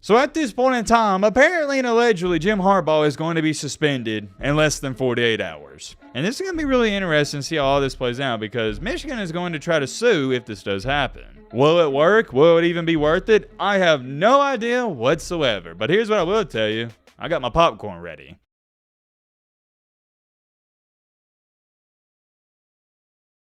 So at this point in time, apparently and allegedly, Jim Harbaugh is going to be suspended in less than 48 hours. And this is going to be really interesting to see how all this plays out, because Michigan is going to try to sue if this does happen. Will it work? Will it even be worth it? I have no idea whatsoever. But here's what I will tell you. I got my popcorn ready.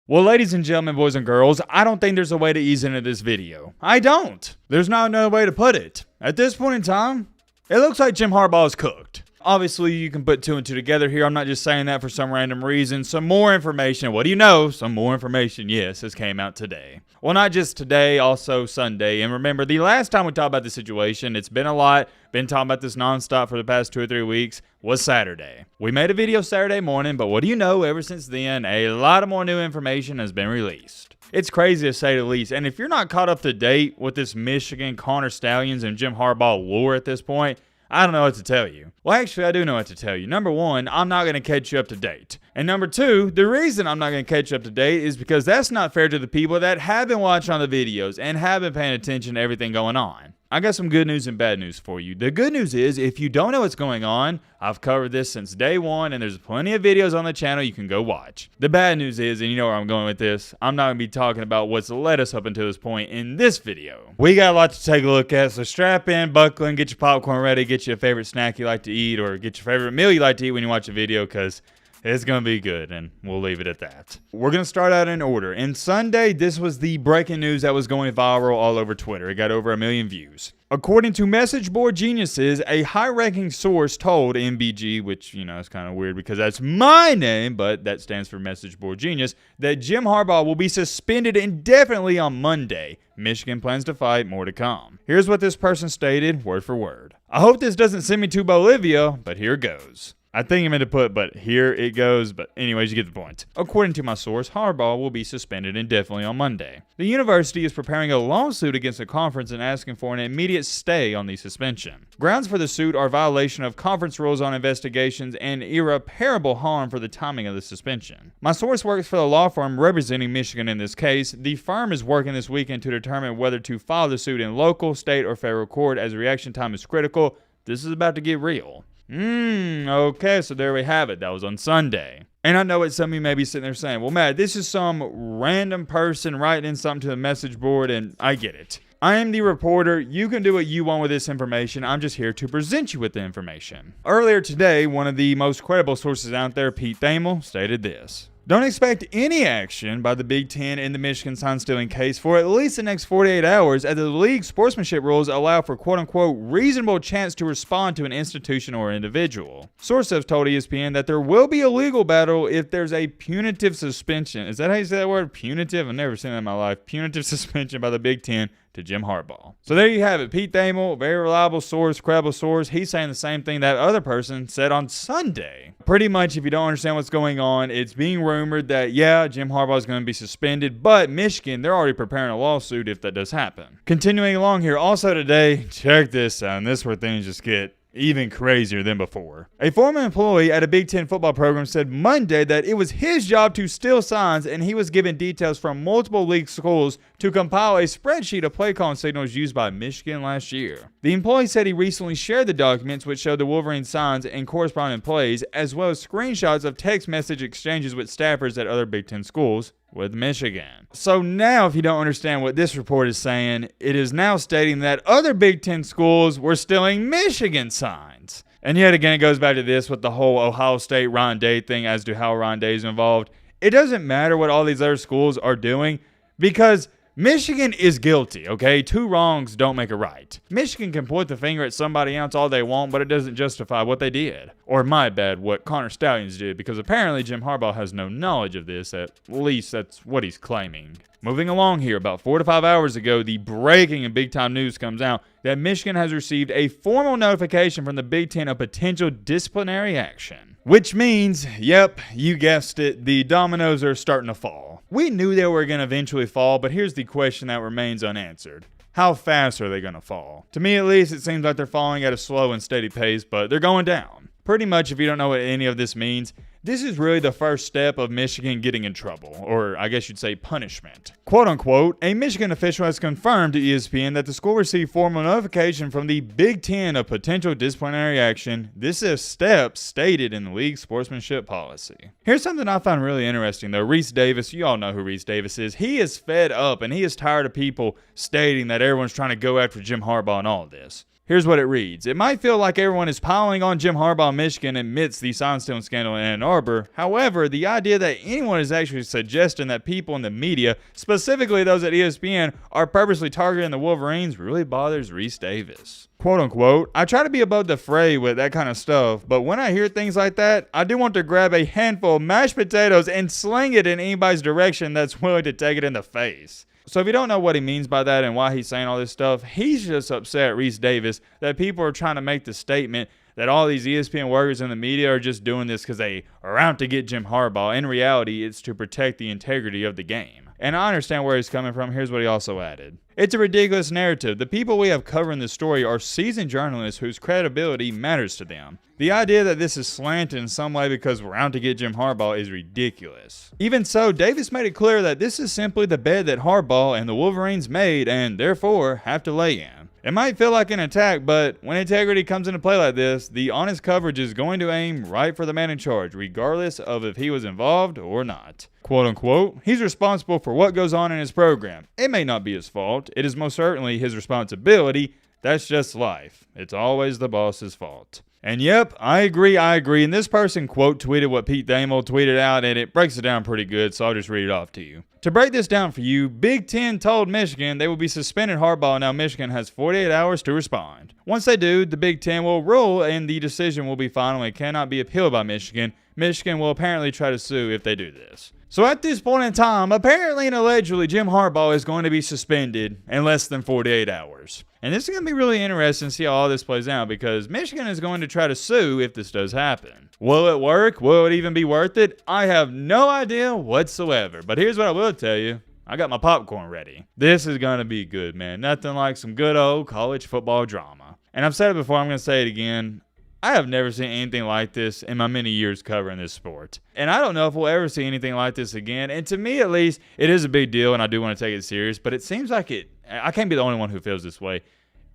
Well, ladies and gentlemen, boys and girls, I don't think there's a way to ease into this video. I don't. There's not another way to put it. At this point in time, it looks like Jim Harbaugh is cooked. Obviously, you can put two and two together here. I'm not just saying that for some random reason. Some more information. What do you know? Some more information, yes, has came out today. Well, not just today, also Sunday. And remember, the last time we talked about the situation, it's been a lot, been talking about this nonstop for the past 2 or 3 weeks, was Saturday. We made a video Saturday morning, but what do you know? Ever since then, a lot of more new information has been released. It's crazy to say the least. And if you're not caught up to date with this Michigan Connor Stallions and Jim Harbaugh lore at this point, I don't know what to tell you. Well, actually, I do know what to tell you. Number one, I'm not going to catch you up to date. And number two, the reason I'm not going to catch you up to date is because that's not fair to the people that have been watching on the videos and have been paying attention to everything going on. I got some good news and bad news for you. The good news is, if you don't know what's going on, I've covered this since day one, and there's plenty of videos on the channel you can go watch. The bad news is, and you know where I'm going with this, I'm not going to be talking about what's led us up until this point in this video. We got a lot to take a look at, so strap in, buckle in, get your popcorn ready, get your favorite snack you like to eat, or get your favorite meal you like to eat when you watch a video, because it's going to be good, and we'll leave it at that. We're going to start out in order. And Sunday, this was the breaking news that was going viral all over Twitter. It got over 1 million views. According to message board geniuses, a high-ranking source told MBG, which, you know, is kind of weird because that's my name, but that stands for message board genius, that Jim Harbaugh will be suspended indefinitely on Monday. Michigan plans to fight, more to come. Here's what this person stated, word for word. I hope this doesn't send me to Bolivia, but here goes. I think I meant to put, but here it goes. But anyways, you get the point. According to my source, Harbaugh will be suspended indefinitely on Monday. The university is preparing a lawsuit against the conference and asking for an immediate stay on the suspension. Grounds for the suit are violation of conference rules on investigations and irreparable harm for the timing of the suspension. My source works for the law firm representing Michigan in this case. The firm is working this weekend to determine whether to file the suit in local, state, or federal court, as reaction time is critical. This is about to get real. Okay, so there we have it. That was on Sunday. And I know what some of you may be sitting there saying, well, Matt, this is some random person writing in something to the message board, and I get it. I am the reporter. You can do what you want with this information. I'm just here to present you with the information. Earlier today, one of the most credible sources out there, Pete Thamel, stated this. Don't expect any action by the Big Ten in the Michigan sign stealing case for at least the next 48 hours, as the league's sportsmanship rules allow for quote-unquote reasonable chance to respond to an institution or individual. Sources have told ESPN that there will be a legal battle if there's a punitive suspension. Is that how you say that word? Punitive? I've never seen that in my life. Punitive suspension by the Big Ten to Jim Harbaugh. So there you have it. Pete Thamel, very reliable source, credible source. He's saying the same thing that other person said on Sunday. Pretty much, if you don't understand what's going on, it's being rumored that, yeah, Jim Harbaugh is going to be suspended, but Michigan, they're already preparing a lawsuit if that does happen. Continuing along here, also today, check this out, and this is where things just get even crazier than before. A former employee at a Big Ten football program said Monday that it was his job to steal signs, and he was given details from multiple league schools to compile a spreadsheet of play calling signals used by Michigan last year. The employee said he recently shared the documents which showed the Wolverine signs and corresponding plays, as well as screenshots of text message exchanges with staffers at other Big Ten schools with Michigan. So now, if you don't understand what this report is saying, it is now stating that other Big Ten schools were stealing Michigan signs. And yet again, it goes back to this with the whole Ohio State Ryan Day thing as to how Ryan Day is involved. It doesn't matter what all these other schools are doing because Michigan is guilty, okay? 2 wrongs don't make a right. Michigan can point the finger at somebody else all they want, but it doesn't justify what they did. Or my bad, what Connor Stallions did, because apparently Jim Harbaugh has no knowledge of this, at least that's what he's claiming. Moving along here, about 4 to 5 hours ago, the breaking and big-time news comes out that Michigan has received a formal notification from the Big Ten of potential disciplinary action. Which means, yep, you guessed it, the dominoes are starting to fall. We knew they were going to eventually fall, but here's the question that remains unanswered. How fast are they going to fall? To me, at least, it seems like they're falling at a slow and steady pace, but they're going down. Pretty much, if you don't know what any of this means, This is really the first step of Michigan getting in trouble, or I guess you'd say punishment. Quote unquote, a Michigan official has confirmed to ESPN that the school received formal notification from the Big Ten of potential disciplinary action. This is steps stated in the league's sportsmanship policy. Here's something I found really interesting though. Reese Davis, you all know who Reese Davis is. He is fed up and he is tired of people stating that everyone's trying to go after Jim Harbaugh and all of this. Here's what it reads. It might feel like everyone is piling on Jim Harbaugh, Michigan, amidst the sign stealing scandal in Ann Arbor. However, the idea that anyone is actually suggesting that people in the media, specifically those at ESPN, are purposely targeting the Wolverines really bothers Reese Davis. Quote unquote, I try to be above the fray with that kind of stuff, but when I hear things like that, I do want to grab a handful of mashed potatoes and sling it in anybody's direction that's willing to take it in the face. So if you don't know what he means by that and why he's saying all this stuff, he's just upset, Reese Davis, that people are trying to make the statement that all these ESPN workers in the media are just doing this because they are out to get Jim Harbaugh. In reality, it's to protect the integrity of the game. And I understand where he's coming from. Here's what he also added. It's a ridiculous narrative. The people we have covering this story are seasoned journalists whose credibility matters to them. The idea that this is slanted in some way because we're out to get Jim Harbaugh is ridiculous. Even so, Davis made it clear that this is simply the bed that Harbaugh and the Wolverines made and therefore have to lay in. It might feel like an attack, but when integrity comes into play like this, the honest coverage is going to aim right for the man in charge, regardless of if he was involved or not. Quote unquote, he's responsible for what goes on in his program. It may not be his fault. It is most certainly his responsibility. That's just life. It's always the boss's fault. And yep, I agree. And this person quote tweeted what Pete Thamel tweeted out, and it breaks it down pretty good, so I'll just read it off to you. To break this down for you, Big Ten told Michigan they will be suspending Harbaugh. Now Michigan has 48 hours to respond. Once they do, the Big Ten will rule, and the decision will be final and cannot be appealed by Michigan. Michigan will apparently try to sue if they do this. So at this point in time, apparently and allegedly, Jim Harbaugh is going to be suspended in less than 48 hours. And this is going to be really interesting to see how all this plays out because Michigan is going to try to sue if this does happen. Will it work? Will it even be worth it? I have no idea whatsoever. But here's what I will tell you. I got my popcorn ready. This is going to be good, man. Nothing like some good old college football drama. And I've said it before, I'm going to say it again. I have never seen anything like this in my many years covering this sport. And I don't know if we'll ever see anything like this again. And to me, at least, it is a big deal, and I do want to take it serious. But it seems like I can't be the only one who feels this way.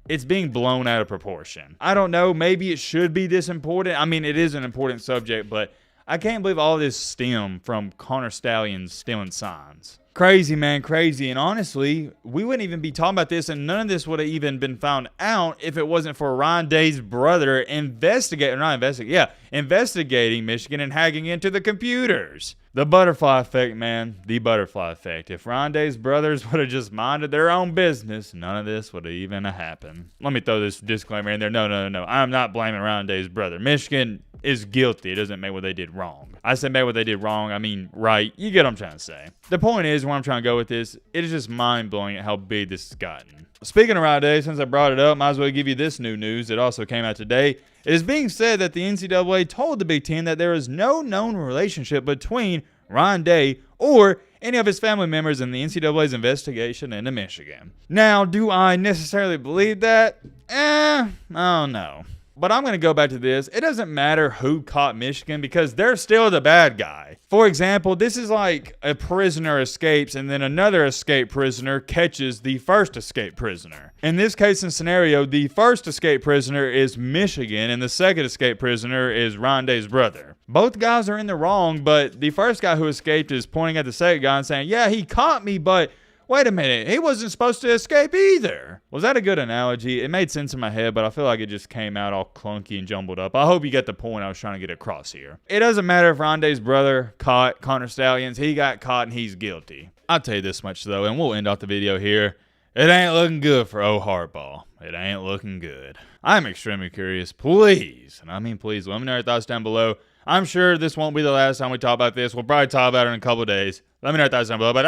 It's being blown out of proportion. I don't know. Maybe it should be this important. I mean, it is an important subject, but I can't believe all this stemmed from Connor Stalions stealing signs. Crazy, man, crazy. And honestly, we wouldn't even be talking about this, and none of this would have even been found out if it wasn't for Ryan Day's brother investigating Michigan and hacking into the computers. The butterfly effect, man. The butterfly effect. If Ryan Day's brothers would have just minded their own business, none of this would have even happened. Let me throw this disclaimer in there. No. I'm not blaming Ryan Day's brother. Michigan is guilty. It doesn't make what they did wrong. I say make what they did wrong. I mean right. You get what I'm trying to say. The point is, where I'm trying to go with this, it is just mind-blowing at how big this has gotten. Speaking of Ryan Day, since I brought it up, might as well give you this new news. It also came out today. It is being said that the NCAA told the Big Ten that there is no known relationship between Ryan Day or any of his family members in the NCAA's investigation into Michigan. Now, do I necessarily believe that? I don't know. But I'm going to go back to this. It doesn't matter who caught Michigan because they're still the bad guy. For example, this is like a prisoner escapes and then another escaped prisoner catches the first escaped prisoner. In this case and scenario, the first escaped prisoner is Michigan and the second escaped prisoner is Ryan Day's brother. Both guys are in the wrong, but the first guy who escaped is pointing at the second guy and saying, yeah, he caught me, but wait a minute, he wasn't supposed to escape either. Was that a good analogy? It made sense in my head, but I feel like it just came out all clunky and jumbled up. I hope you get the point I was trying to get across here. It doesn't matter if Rondé's brother caught Connor Stalions. He got caught and he's guilty. I'll tell you this much, though, and we'll end off the video here. It ain't looking good for old Harbaugh. It ain't looking good. I'm extremely curious. Please, and I mean please, let me know your thoughts down below. I'm sure this won't be the last time we talk about this. We'll probably talk about it in a couple of days. Let me know your thoughts down below. But